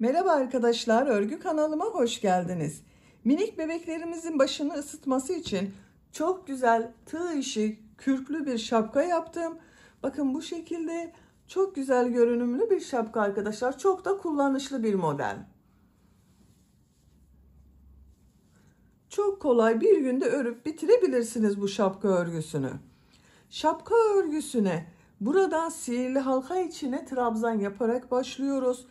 Merhaba arkadaşlar, örgü kanalıma hoş geldiniz. Minik bebeklerimizin başını ısıtması için çok güzel tığ işi kürklü bir şapka yaptım. Bakın bu şekilde çok güzel görünümlü bir şapka arkadaşlar. Çok da kullanışlı bir model. Çok kolay bir günde örüp bitirebilirsiniz bu şapka örgüsünü. Şapka örgüsüne buradan sihirli halka içine trabzan yaparak başlıyoruz.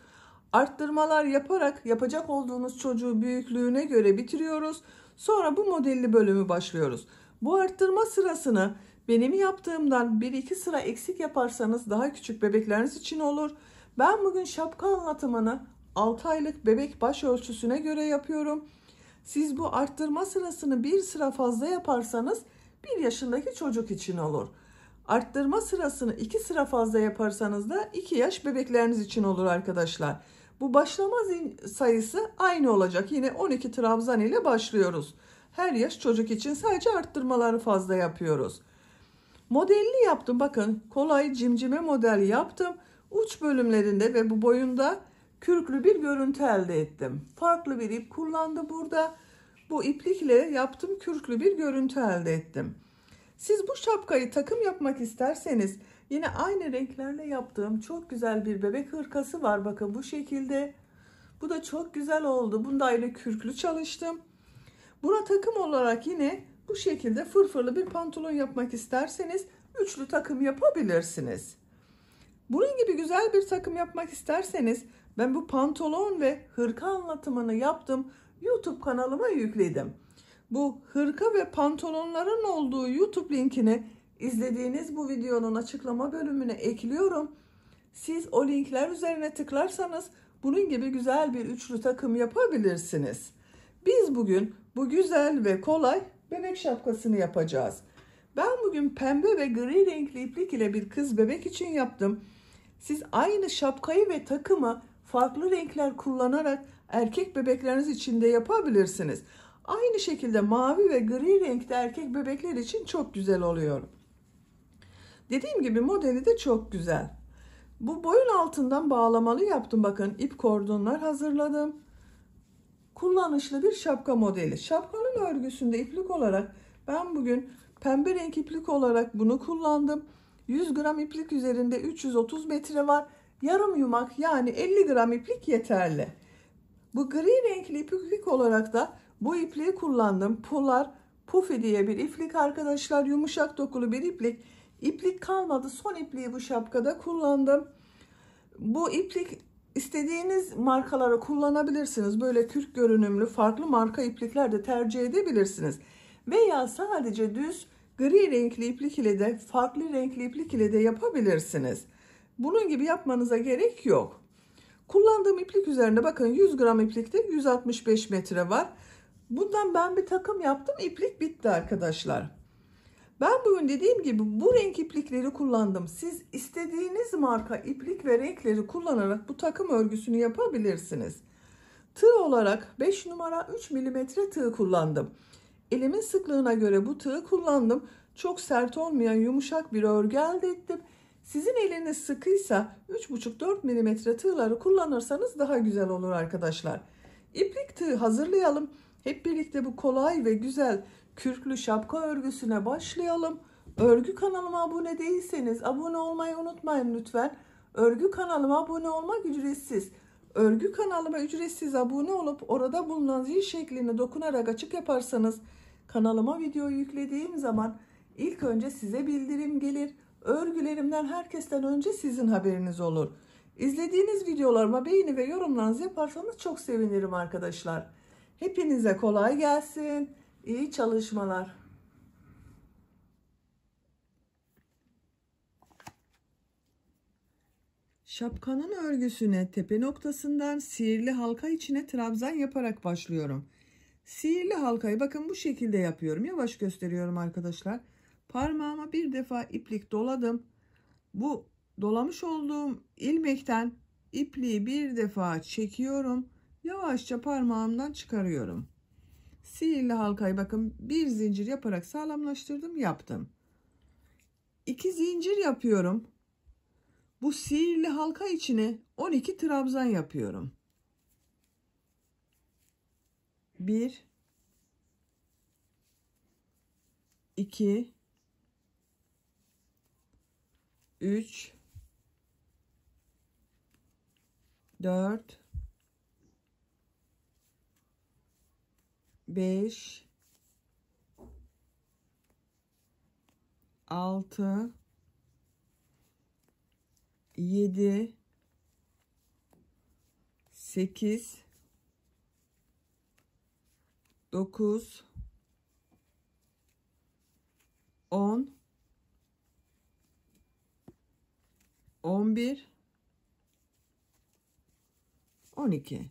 Arttırmalar yaparak yapacak olduğunuz çocuğu büyüklüğüne göre bitiriyoruz. Sonra bu modelli bölümü başlıyoruz. Bu arttırma sırasını benim yaptığımdan 1-2 sıra eksik yaparsanız daha küçük bebekleriniz için olur. Ben bugün şapka anlatımını 6 aylık bebek baş ölçüsüne göre yapıyorum. Siz bu arttırma sırasını bir sıra fazla yaparsanız 1 yaşındaki çocuk için olur. Arttırma sırasını 2 sıra fazla yaparsanız da 2 yaş bebekleriniz için olur arkadaşlar. Bu başlama sayısı aynı olacak. Yine 12 trabzan ile başlıyoruz. Her yaş çocuk için sadece arttırmaları fazla yapıyoruz. Modelini yaptım. Bakın kolay cimcime model yaptım. Uç bölümlerinde ve bu boyunda kürklü bir görüntü elde ettim. Farklı bir ip kullandı burada. Bu iplikle yaptım, kürklü bir görüntü elde ettim. Siz bu şapkayı takım yapmak isterseniz yine aynı renklerle yaptığım çok güzel bir bebek hırkası var. Bakın bu şekilde. Bu da çok güzel oldu. Bunda ayrı kürklü çalıştım. Buna takım olarak yine bu şekilde fırfırlı bir pantolon yapmak isterseniz üçlü takım yapabilirsiniz. Bunun gibi güzel bir takım yapmak isterseniz ben bu pantolon ve hırka anlatımını yaptım. YouTube kanalıma yükledim. Bu hırka ve pantolonların olduğu YouTube linkini izlediğiniz bu videonun açıklama bölümüne ekliyorum. Siz o linkler üzerine tıklarsanız bunun gibi güzel bir üçlü takım yapabilirsiniz. Biz bugün bu güzel ve kolay bebek şapkasını yapacağız. Ben bugün pembe ve gri renkli iplik ile bir kız bebek için yaptım. Siz aynı şapkayı ve takımı farklı renkler kullanarak erkek bebekleriniz için de yapabilirsiniz. Aynı şekilde mavi ve gri renkte erkek bebekler için çok güzel oluyor. Dediğim gibi modeli de çok güzel. Bu boyun altından bağlamalı yaptım. Bakın ip kordonlar hazırladım. Kullanışlı bir şapka modeli. Şapkanın örgüsünde iplik olarak ben bugün pembe renk iplik olarak bunu kullandım. 100 gram iplik üzerinde 330 metre var. Yarım yumak yani 50 gram iplik yeterli. Bu gri renkli iplik olarak da bu ipliği kullandım. Polar Puffy diye bir iplik arkadaşlar. Yumuşak dokulu bir iplik. İplik kalmadı. Son ipliği bu şapkada kullandım. Bu iplik istediğiniz markaları kullanabilirsiniz. Böyle kürk görünümlü farklı marka iplikler de tercih edebilirsiniz. Veya sadece düz gri renkli iplik ile de farklı renkli iplik ile de yapabilirsiniz. Bunun gibi yapmanıza gerek yok. Kullandığım iplik üzerinde bakın 100 gram iplikte 165 metre var. Bundan ben bir takım yaptım. İplik bitti arkadaşlar. Ben bugün dediğim gibi bu renk iplikleri kullandım. Siz istediğiniz marka iplik ve renkleri kullanarak bu takım örgüsünü yapabilirsiniz. Tığ olarak 5 numara 3 milimetre tığ kullandım. Elimin sıklığına göre bu tığı kullandım. Çok sert olmayan yumuşak bir örgü elde ettim. Sizin eliniz sıkıysa 3,5-4 milimetre tığları kullanırsanız daha güzel olur arkadaşlar. İplik tığ hazırlayalım. Hep birlikte bu kolay ve güzel kürklü şapka örgüsüne başlayalım. Örgü kanalıma abone değilseniz abone olmayı unutmayın lütfen. Örgü kanalıma abone olmak ücretsiz. Örgü kanalıma ücretsiz abone olup orada bulunan zil şekline dokunarak açık yaparsanız kanalıma video yüklediğim zaman ilk önce size bildirim gelir. Örgülerimden herkesten önce sizin haberiniz olur. İzlediğiniz videolarıma beğeni ve yorumlarınızı yaparsanız çok sevinirim arkadaşlar. Hepinize kolay gelsin. İyi çalışmalar. Şapkanın örgüsüne tepe noktasından sihirli halka içine trabzan yaparak başlıyorum. Sihirli halkayı bakın bu şekilde yapıyorum. Yavaş gösteriyorum arkadaşlar. Parmağıma bir defa iplik doladım. Bu dolamış olduğum ilmekten ipliği bir defa çekiyorum. Yavaşça parmağımdan çıkarıyorum. Sihirli halkayı bakın bir zincir yaparak sağlamlaştırdım, yaptım. 2 zincir yapıyorum. Bu sihirli halka içine 12 trabzan yapıyorum. 1 2 3 4 5 6 7 8 9 10 11 12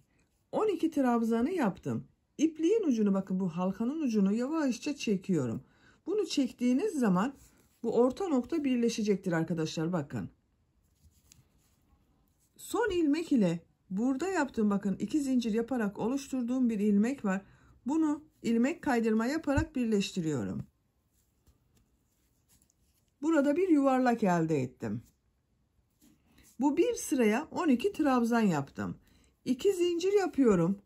12 trabzanı yaptım. İpliğin ucunu, bakın bu halkanın ucunu yavaşça çekiyorum. Bunu çektiğiniz zaman bu orta nokta birleşecektir arkadaşlar, bakın. Son ilmek ile burada yaptığım, bakın 2 zincir yaparak oluşturduğum bir ilmek var. Bunu ilmek kaydırma yaparak birleştiriyorum. Burada bir yuvarlak elde ettim. Bu bir sıraya 12 trabzan yaptım. 2 zincir yapıyorum.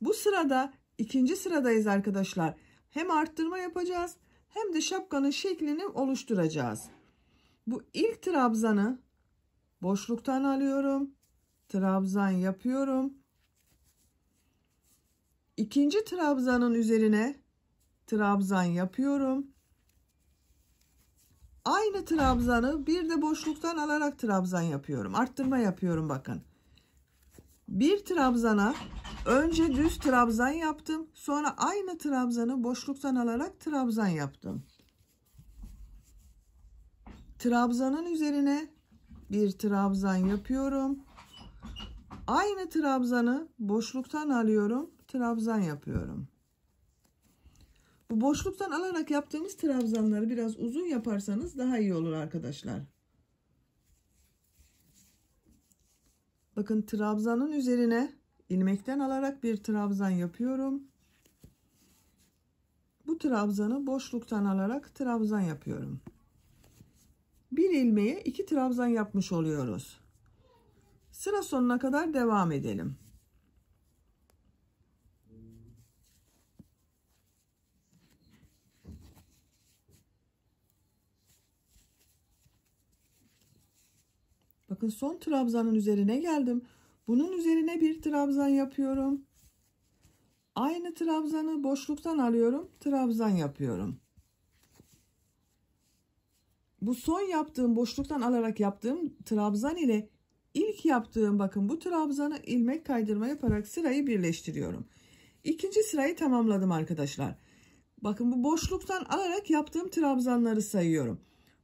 Bu sırada ikinci sıradayız arkadaşlar. Hem arttırma yapacağız hem de şapkanın şeklini oluşturacağız. Bu ilk trabzanı boşluktan alıyorum. Trabzan yapıyorum. İkinci trabzanın üzerine trabzan yapıyorum. Aynı trabzanı bir de boşluktan alarak trabzan yapıyorum. Arttırma yapıyorum, bakın. Bir trabzana önce düz trabzan yaptım. Sonra aynı trabzanı boşluktan alarak trabzan yaptım. Trabzanın üzerine bir trabzan yapıyorum. Aynı trabzanı boşluktan alıyorum. Trabzan yapıyorum. Bu boşluktan alarak yaptığımız trabzanları biraz uzun yaparsanız daha iyi olur arkadaşlar. Bakın, trabzanın üzerine ilmekten alarak bir trabzan yapıyorum. Bu trabzanı boşluktan alarak trabzan yapıyorum. Bir ilmeğe 2 trabzan yapmış oluyoruz. Sıra sonuna kadar devam edelim. Bakın, son trabzanın üzerine geldim. Bunun üzerine bir trabzan yapıyorum. Aynı trabzanı boşluktan alıyorum. Trabzan yapıyorum. Bu son yaptığım, boşluktan alarak yaptığım trabzan ile ilk yaptığım, bakın bu trabzanı ilmek kaydırma yaparak sırayı birleştiriyorum. İkinci sırayı tamamladım arkadaşlar. Bakın, bu boşluktan alarak yaptığım trabzanları sayıyorum.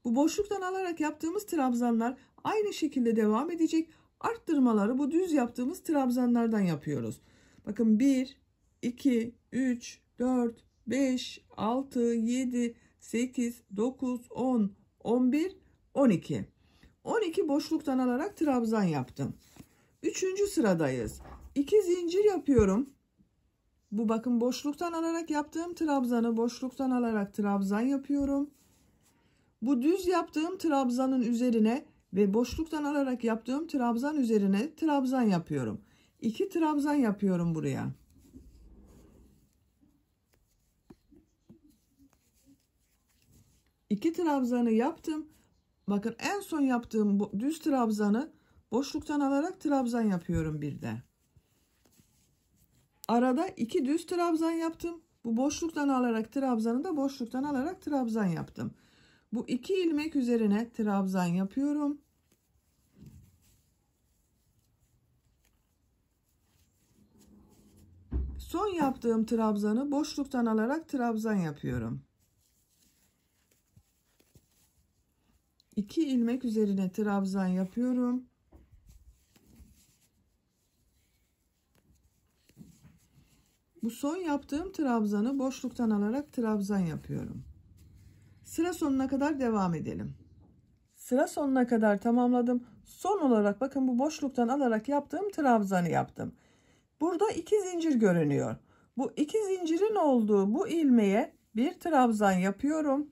Bu boşluktan alarak yaptığımız trabzanlar aynı şekilde devam edecek. Arttırmaları bu düz yaptığımız trabzanlardan yapıyoruz. Bakın, 1 2 3 4 5 6 7 8 9 10 11 12 12 boşluktan alarak trabzan yaptım. Üçüncü sıradayız. 2 zincir yapıyorum. Bu, bakın, boşluktan alarak yaptığım trabzanı boşluktan alarak trabzan yapıyorum. Bu düz yaptığım trabzanın üzerine ve boşluktan alarak yaptığım trabzan üzerine trabzan yapıyorum. 2 trabzan yapıyorum buraya. İki trabzanı yaptım. Bakın, en son yaptığım bu düz trabzanı boşluktan alarak trabzan yapıyorum bir de. Arada 2 düz trabzan yaptım. Bu boşluktan alarak trabzanı da boşluktan alarak trabzan yaptım. Bu 2 ilmek üzerine trabzan yapıyorum. Son yaptığım trabzanı boşluktan alarak trabzan yapıyorum. 2 ilmek üzerine trabzan yapıyorum. Bu son yaptığım trabzanı boşluktan alarak trabzan yapıyorum. Sıra sonuna kadar devam edelim. Sıra sonuna kadar tamamladım. Son olarak, bakın, bu boşluktan alarak yaptığım trabzanı yaptım. Burada 2 zincir görünüyor. Bu 2 zincirin olduğu bu ilmeğe bir trabzan yapıyorum.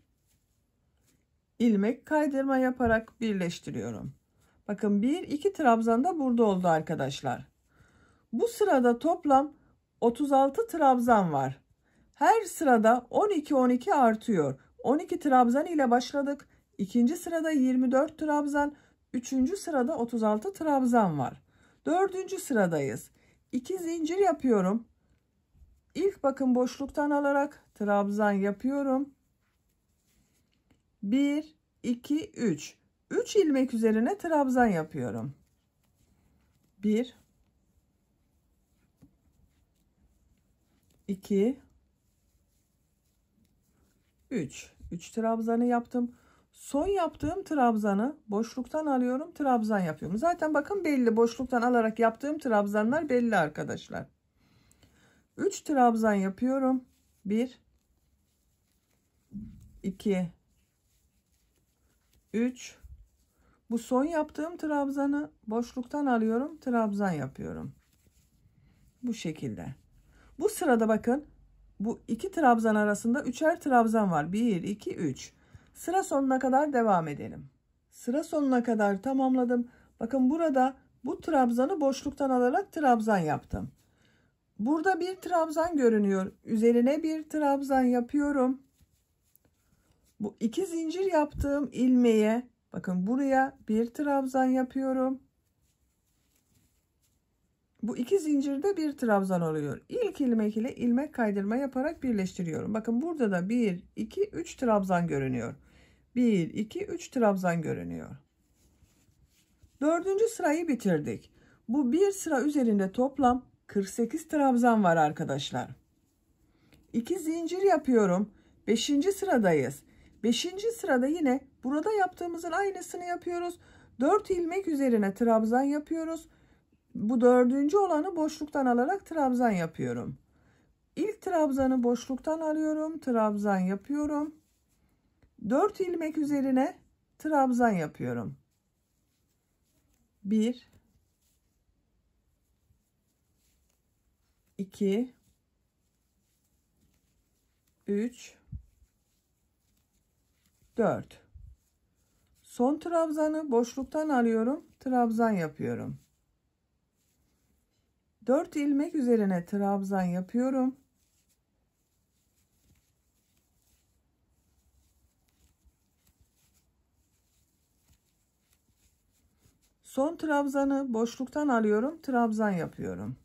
İlmek kaydırma yaparak birleştiriyorum. Bakın, 1 2 trabzan da burada oldu arkadaşlar. Bu sırada toplam 36 trabzan var. Her sırada 12 artıyor. 12 trabzan ile başladık. İkinci sırada 24 trabzan. Üçüncü sırada 36 trabzan var. Dördüncü sıradayız. 2 zincir yapıyorum. İlk bakın boşluktan alarak trabzan yapıyorum. 1, 2, 3. 3 ilmek üzerine trabzan yapıyorum. 1, 2, 3. 3 trabzanı yaptım. Son yaptığım trabzanı boşluktan alıyorum. Trabzan yapıyorum. Zaten bakın belli. Boşluktan alarak yaptığım trabzanlar belli arkadaşlar. 3 trabzan yapıyorum. 1, 2, 3. Bu son yaptığım trabzanı boşluktan alıyorum. Trabzan yapıyorum. Bu şekilde. Bu sırada bakın. Bu iki trabzan arasında üçer trabzan var. 1, 2, 3. Sıra sonuna kadar devam edelim. Sıra sonuna kadar tamamladım. Bakın burada bu trabzanı boşluktan alarak trabzan yaptım. Burada bir trabzan görünüyor. Üzerine bir trabzan yapıyorum. Bu 2 zincir yaptığım ilmeğe bakın buraya bir trabzan yapıyorum. Bu 2 zincirde bir trabzan oluyor. İlk ilmek ile ilmek kaydırma yaparak birleştiriyorum. Bakın burada da 1, 2, 3 trabzan görünüyor. 1, 2, 3 trabzan görünüyor. Dördüncü sırayı bitirdik. Bu bir sıra üzerinde toplam 48 trabzan var arkadaşlar. 2 zincir yapıyorum. 5. sıradayız. 5. sırada yine burada yaptığımızın aynısını yapıyoruz. 4 ilmek üzerine trabzan yapıyoruz. Bu dördüncü olanı boşluktan alarak trabzan yapıyorum. İlk trabzanı boşluktan alıyorum. Trabzan yapıyorum. 4 ilmek üzerine trabzan yapıyorum. 1, 2, 3, 4. Son trabzanı boşluktan alıyorum. Trabzan yapıyorum. 4 ilmek üzerine trabzan yapıyorum. Son trabzanı boşluktan alıyorum. Trabzan yapıyorum.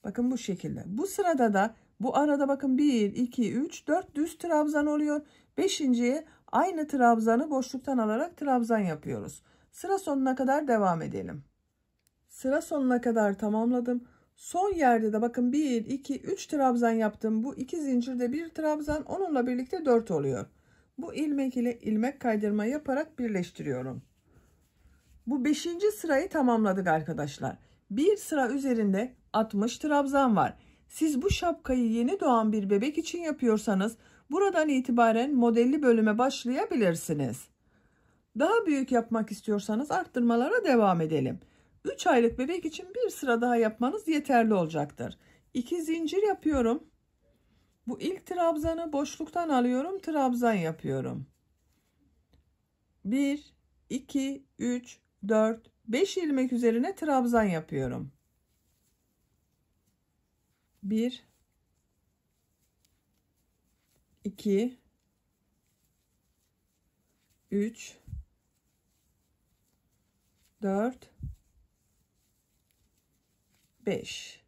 Bakın bu şekilde. Bu sırada da bu arada bakın 1, 2, 3, 4 düz trabzan oluyor. 5.'ye aynı trabzanı boşluktan alarak trabzan yapıyoruz. Sıra sonuna kadar devam edelim. Sıra sonuna kadar tamamladım. Son yerde de bakın 1, 2, 3 trabzan yaptım. Bu 2 zincirde bir trabzan, onunla birlikte 4 oluyor. Bu ilmek ile ilmek kaydırma yaparak birleştiriyorum. Bu 5. sırayı tamamladık arkadaşlar. Bir sıra üzerinde 60 trabzan var. Siz bu şapkayı yeni doğan bir bebek için yapıyorsanız buradan itibaren modelli bölüme başlayabilirsiniz. Daha büyük yapmak istiyorsanız arttırmalara devam edelim. 3 aylık bebek için bir sıra daha yapmanız yeterli olacaktır. 2 zincir yapıyorum. Bu ilk trabzanı boşluktan alıyorum. Trabzan yapıyorum. 1, 2, 3, 4, 5 ilmek üzerine trabzan yapıyorum. 1, 2, 3, 4, 5.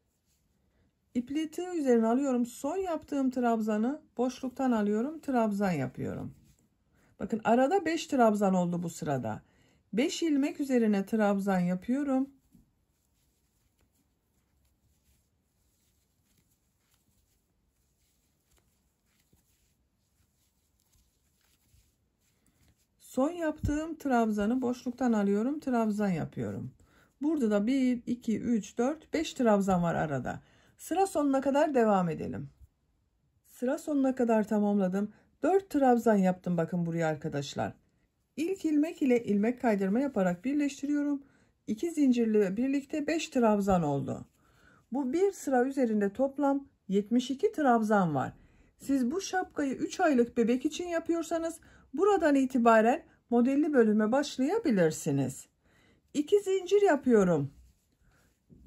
İpliği tığ üzerine alıyorum. Son yaptığım trabzanı boşluktan alıyorum. Trabzan yapıyorum. Bakın arada 5 trabzan oldu bu sırada. 5 ilmek üzerine trabzan yapıyorum. Son yaptığım trabzanı boşluktan alıyorum. Trabzan yapıyorum. Burada da 1, 2, 3, 4, 5 trabzan var arada. Sıra sonuna kadar devam edelim. Sıra sonuna kadar tamamladım. 4 trabzan yaptım bakın buraya arkadaşlar. İlk ilmek ile ilmek kaydırma yaparak birleştiriyorum. 2 zincirle birlikte 5 trabzan oldu. Bu bir sıra üzerinde toplam 72 trabzan var. Siz bu şapkayı 3 aylık bebek için yapıyorsanız buradan itibaren modelli bölüme başlayabilirsiniz. 2 zincir yapıyorum.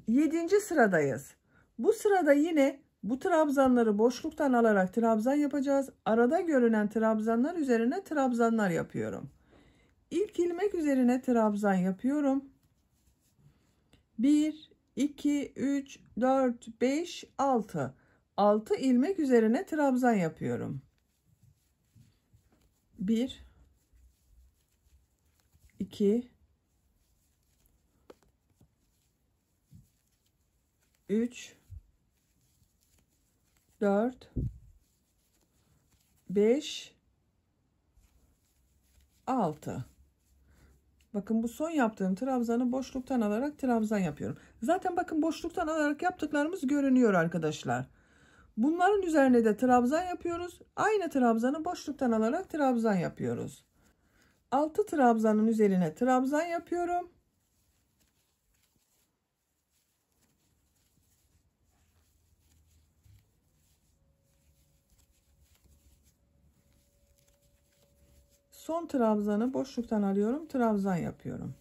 7. sıradayız. Bu sırada yine bu trabzanları boşluktan alarak trabzan yapacağız. Arada görünen trabzanlar üzerine trabzanlar yapıyorum. İlk ilmek üzerine trabzan yapıyorum. 1, 2, 3, 4, 5, 6. 6 ilmek üzerine trabzan yapıyorum. 1, 2, 3, 4, 5, 6. Bakın bu son yaptığım trabzanı boşluktan alarak trabzan yapıyorum. Zaten bakın boşluktan alarak yaptıklarımız görünüyor arkadaşlar. Bunların üzerine de trabzan yapıyoruz. Aynı trabzanı boşluktan alarak trabzan yapıyoruz. 6 trabzanın üzerine trabzan yapıyorum. Son trabzanı boşluktan alıyorum, trabzan yapıyorum.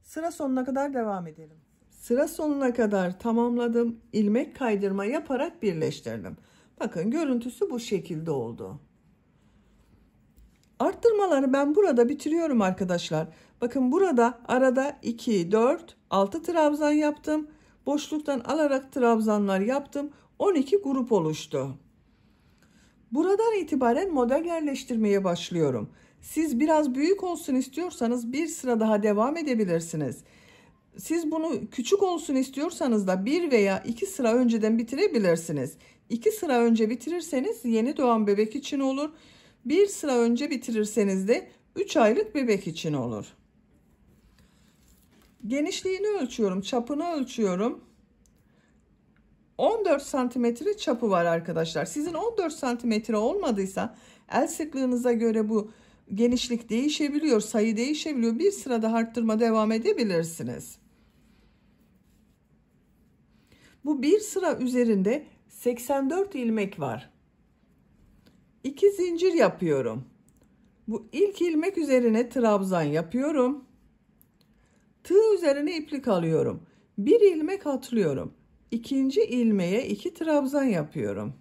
Sıra sonuna kadar devam edelim. Sıra sonuna kadar tamamladım. İlmek kaydırma yaparak birleştirdim. Bakın görüntüsü bu şekilde oldu. Arttırmaları ben burada bitiriyorum arkadaşlar. Bakın burada arada 2, 4, 6 trabzan yaptım. Boşluktan alarak trabzanlar yaptım. 12 grup oluştu. Buradan itibaren model yerleştirmeye başlıyorum. Siz biraz büyük olsun istiyorsanız bir sıra daha devam edebilirsiniz. Siz bunu küçük olsun istiyorsanız da bir veya iki sıra önceden bitirebilirsiniz. 2 sıra önce bitirirseniz yeni doğan bebek için olur. Bir sıra önce bitirirseniz de 3 aylık bebek için olur. Genişliğini ölçüyorum, çapını ölçüyorum. 14 santimetre çapı var arkadaşlar. Sizin 14 santimetre olmadıysa el sıklığınıza göre bu genişlik değişebiliyor, sayı değişebiliyor. Bir sıra daha arttırma devam edebilirsiniz. Bu bir sıra üzerinde 84 ilmek var. 2 zincir yapıyorum. Bu ilk ilmek üzerine trabzan yapıyorum. Tığ üzerine iplik alıyorum. Bir ilmek atlıyorum. İkinci ilmeğe 2 trabzan yapıyorum.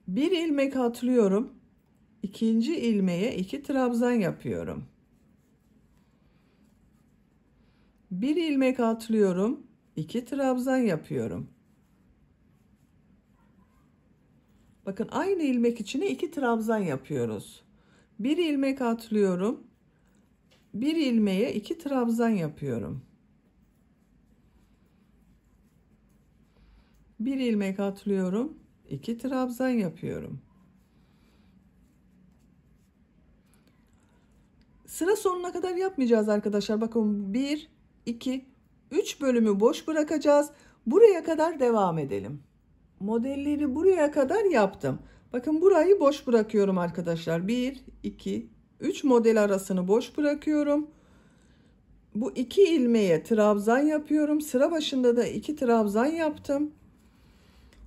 Bir ilmek atlıyorum. İkinci ilmeğe 2 trabzan yapıyorum. Bir ilmek atlıyorum. 2 trabzan yapıyorum. Bakın aynı ilmek içine 2 trabzan yapıyoruz. Bir ilmek atlıyorum. Bir ilmeğe 2 trabzan yapıyorum. Bir ilmek atlıyorum. 2 trabzan yapıyorum. Sıra sonuna kadar yapmayacağız arkadaşlar. Bakın 1, 2, 3 bölümü boş bırakacağız. Buraya kadar devam edelim. Modelleri buraya kadar yaptım. Bakın burayı boş bırakıyorum arkadaşlar. 1, 2, 3 model arasını boş bırakıyorum. Bu 2 ilmeğe trabzan yapıyorum. Sıra başında da 2 trabzan yaptım.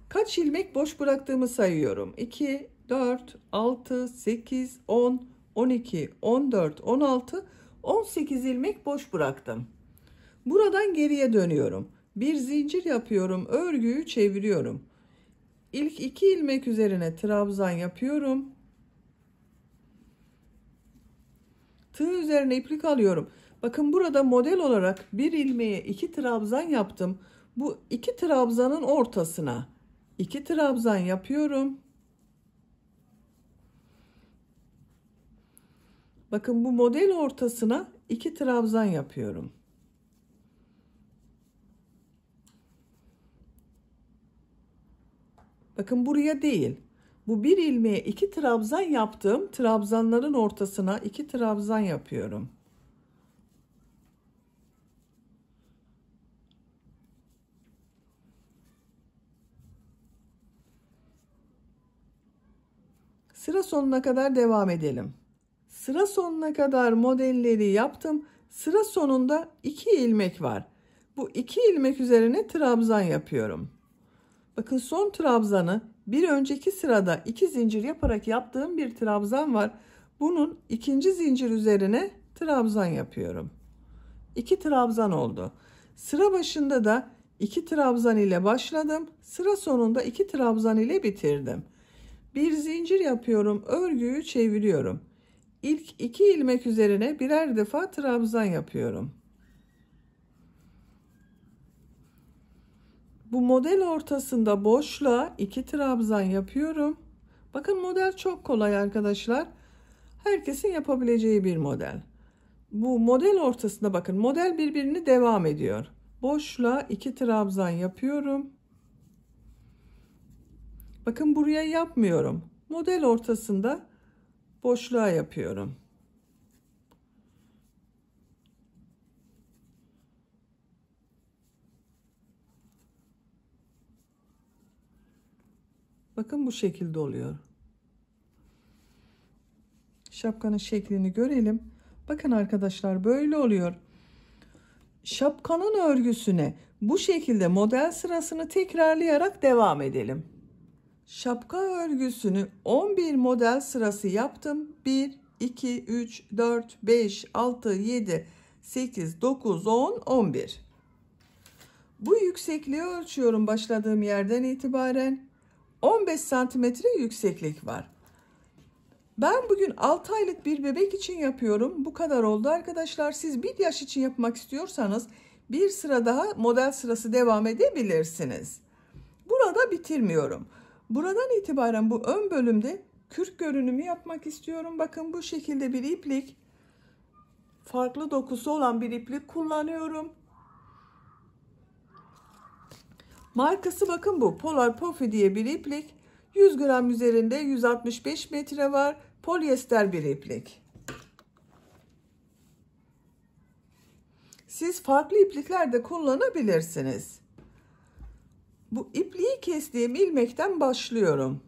Kaç ilmek boş bıraktığımı sayıyorum. 2, 4, 6, 8, 10, 12, 14, 16, 18 ilmek boş bıraktım. Buradan geriye dönüyorum. Bir zincir yapıyorum. Örgüyü çeviriyorum. İlk 2 ilmek üzerine trabzan yapıyorum. Tığ üzerine iplik alıyorum. Bakın burada model olarak bir ilmeğe 2 trabzan yaptım. Bu 2 trabzanın ortasına 2 trabzan yapıyorum. Bakın bu model ortasına 2 trabzan yapıyorum. Bakın buraya değil. Bu bir ilmeğe 2 trabzan yaptım. Trabzanların ortasına 2 trabzan yapıyorum. Sıra sonuna kadar devam edelim. Sıra sonuna kadar modelleri yaptım. Sıra sonunda 2 ilmek var. Bu 2 ilmek üzerine trabzan yapıyorum. Bakın son trabzanı bir önceki sırada 2 zincir yaparak yaptığım bir trabzan var. Bunun ikinci zincir üzerine trabzan yapıyorum. 2 trabzan oldu. Sıra başında da 2 trabzan ile başladım. Sıra sonunda 2 trabzan ile bitirdim. Bir zincir yapıyorum. Örgüyü çeviriyorum. İlk 2 ilmek üzerine birer defa trabzan yapıyorum. Bu model ortasında boşluğa 2 trabzan yapıyorum. Bakın model çok kolay arkadaşlar. Herkesin yapabileceği bir model. Bu model ortasında bakın model birbirini devam ediyor. Boşluğa 2 trabzan yapıyorum. Bakın buraya yapmıyorum. Model ortasında boşluğa yapıyorum. Bakın bu şekilde oluyor. Şapkanın şeklini görelim. Bakın arkadaşlar böyle oluyor. Şapkanın örgüsüne bu şekilde model sırasını tekrarlayarak devam edelim. Şapka örgüsünü 11 model sırası yaptım. 1, 2, 3, 4, 5, 6, 7, 8, 9, 10, 11. Bu yüksekliği ölçüyorum başladığım yerden itibaren. 15 santimetre yükseklik var. Ben bugün 6 aylık bir bebek için yapıyorum. Bu kadar oldu arkadaşlar. Siz 1 yaş için yapmak istiyorsanız bir sıra daha model sırası devam edebilirsiniz. Burada bitirmiyorum. Buradan itibaren bu ön bölümde kürk görünümü yapmak istiyorum. Bakın bu şekilde bir iplik, farklı dokusu olan bir iplik kullanıyorum. Markası bakın bu. Polar Puffy diye bir iplik. 100 gram üzerinde 165 metre var. Polyester bir iplik. Siz farklı iplikler de kullanabilirsiniz. Bu ipliği kestiğim ilmekten başlıyorum.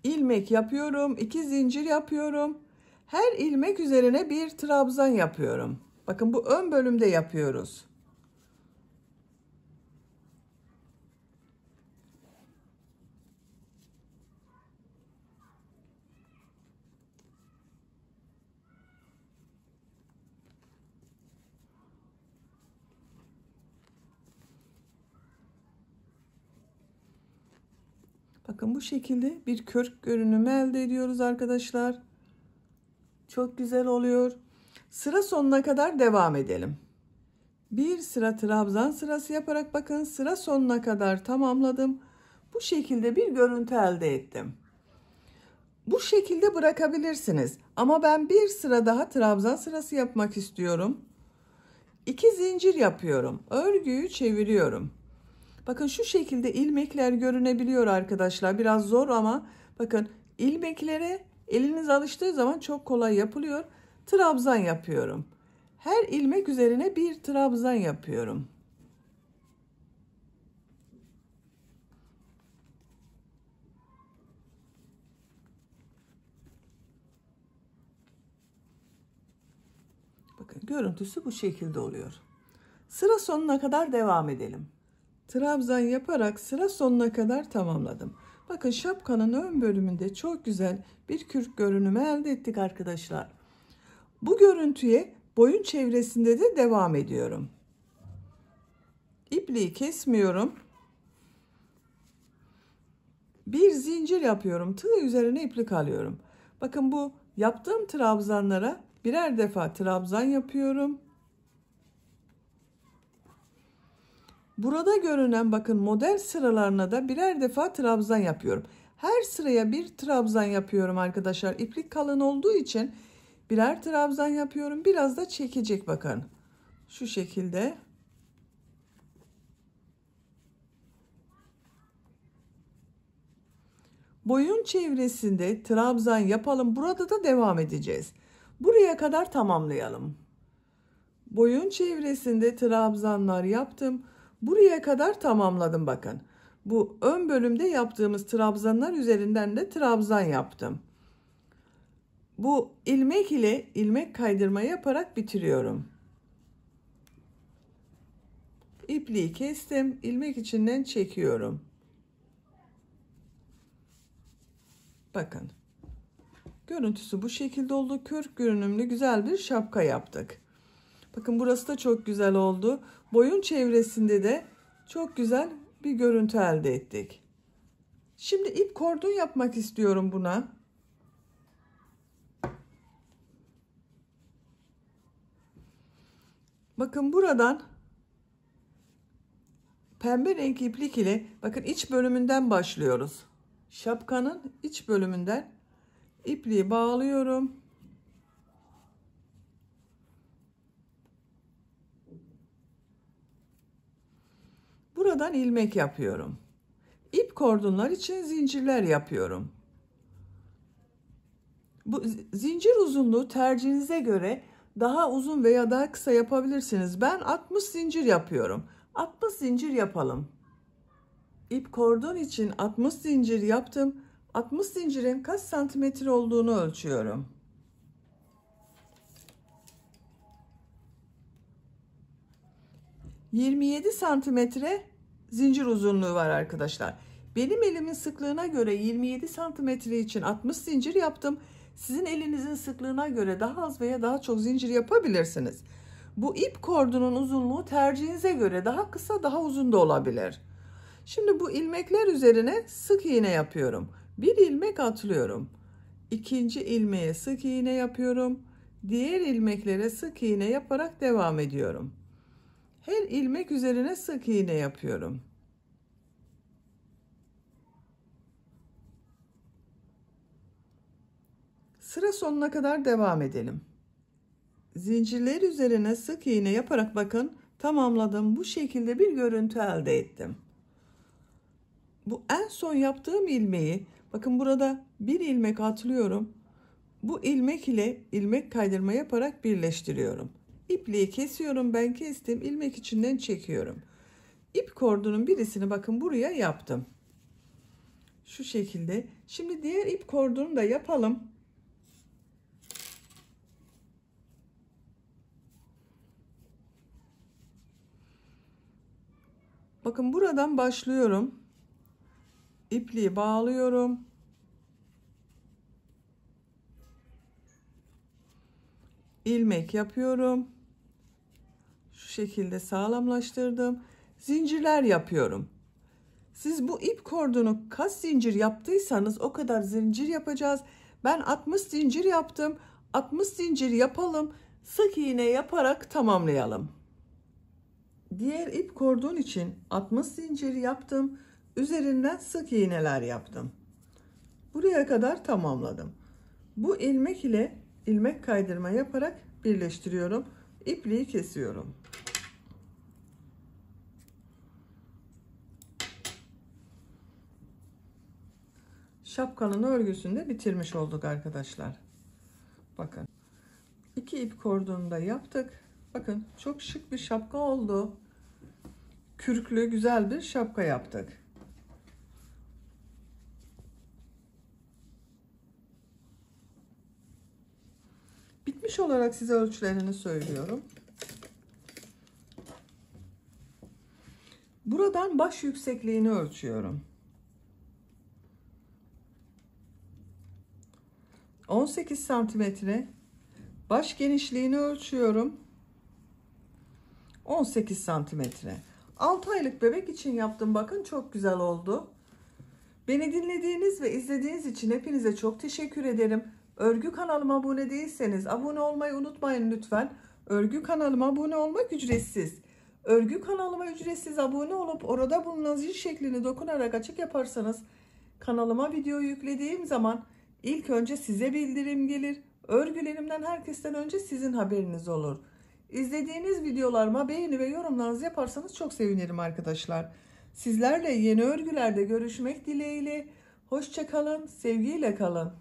İlmek yapıyorum. 2 zincir yapıyorum. Her ilmek üzerine bir trabzan yapıyorum. Bakın bu ön bölümde yapıyoruz. Bakın bu şekilde bir kürk görünümü elde ediyoruz arkadaşlar. Çok güzel oluyor. Sıra sonuna kadar devam edelim. Bir sıra trabzan sırası yaparak bakın sıra sonuna kadar tamamladım. Bu şekilde bir görüntü elde ettim. Bu şekilde bırakabilirsiniz. Ama ben bir sıra daha trabzan sırası yapmak istiyorum. 2 zincir yapıyorum. Örgüyü çeviriyorum. Bakın şu şekilde ilmekler görünebiliyor arkadaşlar. Biraz zor ama bakın ilmeklere eliniz alıştığı zaman çok kolay yapılıyor. Trabzan yapıyorum. Her ilmek üzerine bir trabzan yapıyorum. Bakın görüntüsü bu şekilde oluyor. Sıra sonuna kadar devam edelim. Trabzan yaparak sıra sonuna kadar tamamladım. Bakın şapkanın ön bölümünde çok güzel bir kürk görünümü elde ettik arkadaşlar. Bu görüntüye boyun çevresinde de devam ediyorum. İpliği kesmiyorum. Bir zincir yapıyorum. Tığ üzerine iplik alıyorum. Bakın bu yaptığım trabzanlara birer defa trabzan yapıyorum. Burada görünen bakın model sıralarına da birer defa trabzan yapıyorum. Her sıraya bir trabzan yapıyorum arkadaşlar. İplik kalın olduğu için birer trabzan yapıyorum. Biraz da çekecek bakın. Şu şekilde. Boyun çevresinde trabzan yapalım. Burada da devam edeceğiz. Buraya kadar tamamlayalım. Boyun çevresinde trabzanlar yaptım. Buraya kadar tamamladım bakın. Bu ön bölümde yaptığımız trabzanlar üzerinden de trabzan yaptım. Bu ilmek ile ilmek kaydırma yaparak bitiriyorum. İpliği kestim. İlmek içinden çekiyorum. Bakın. Görüntüsü bu şekilde oldu. Kürk görünümlü güzel bir şapka yaptık. Bakın burası da çok güzel oldu. Boyun çevresinde de çok güzel bir görüntü elde ettik. Şimdi ip kordon yapmak istiyorum buna. Bakın buradan pembe renk iplik ile bakın iç bölümünden başlıyoruz. Şapkanın iç bölümünden ipliği bağlıyorum. Buradan ilmek yapıyorum. İp kordonlar için zincirler yapıyorum. Bu zincir uzunluğu tercihinize göre daha uzun veya daha kısa yapabilirsiniz. Ben 60 zincir yapıyorum. 60 zincir yapalım. İp kordon için 60 zincir yaptım. 60 zincirin kaç santimetre olduğunu ölçüyorum. ...27 santimetre zincir uzunluğu var arkadaşlar. Benim elimin sıklığına göre 27 santimetre için 60 zincir yaptım. Sizin elinizin sıklığına göre daha az veya daha çok zincir yapabilirsiniz. Bu ip kordonun uzunluğu tercihinize göre daha kısa daha uzun da olabilir. Şimdi bu ilmekler üzerine sık iğne yapıyorum. Bir ilmek atlıyorum. İkinci ilmeğe sık iğne yapıyorum. Diğer ilmeklere sık iğne yaparak devam ediyorum. Her ilmek üzerine sık iğne yapıyorum. Sıra sonuna kadar devam edelim. Zincirler üzerine sık iğne yaparak bakın tamamladım. Bu şekilde bir görüntü elde ettim. Bu en son yaptığım ilmeği bakın burada bir ilmek atlıyorum. Bu ilmek ile ilmek kaydırma yaparak birleştiriyorum. İpliği kesiyorum. Ben kestim. İlmek içinden çekiyorum. İp kordonun birisini bakın buraya yaptım. Şu şekilde. Şimdi diğer ip kordonu da yapalım. Bakın buradan başlıyorum. İpliği bağlıyorum. İlmek yapıyorum. Şu şekilde sağlamlaştırdım. Zincirler yapıyorum. Siz bu ip kordonu kaç zincir yaptıysanız o kadar zincir yapacağız. Ben 60 zincir yaptım. 60 zincir yapalım. Sık iğne yaparak tamamlayalım. Diğer ip kordon için 60 zincir yaptım. Üzerinden sık iğneler yaptım. Buraya kadar tamamladım. Bu ilmek ile ilmek kaydırma yaparak birleştiriyorum. İpliği kesiyorum. Şapkanın örgüsünü de bitirmiş olduk arkadaşlar. Bakın. 2 ip kordonu da yaptık. Bakın çok şık bir şapka oldu. Kürklü güzel bir şapka yaptık. Bitmiş olarak size ölçülerini söylüyorum. Buradan baş yüksekliğini ölçüyorum. 18 santimetre. Baş genişliğini ölçüyorum. 18 santimetre. 6 aylık bebek için yaptım. Bakın çok güzel oldu. Beni dinlediğiniz ve izlediğiniz için hepinize çok teşekkür ederim. Örgü kanalıma abone değilseniz abone olmayı unutmayın lütfen. Örgü kanalıma abone olmak ücretsiz. Örgü kanalıma ücretsiz abone olup orada bulunan zil şeklini dokunarak açık yaparsanız kanalıma video yüklediğim zaman ilk önce size bildirim gelir. Örgülerimden herkesten önce sizin haberiniz olur. İzlediğiniz videolarıma beğeni ve yorumlarınızı yaparsanız çok sevinirim arkadaşlar. Sizlerle yeni örgülerde görüşmek dileğiyle. Hoşça kalın, sevgiyle kalın.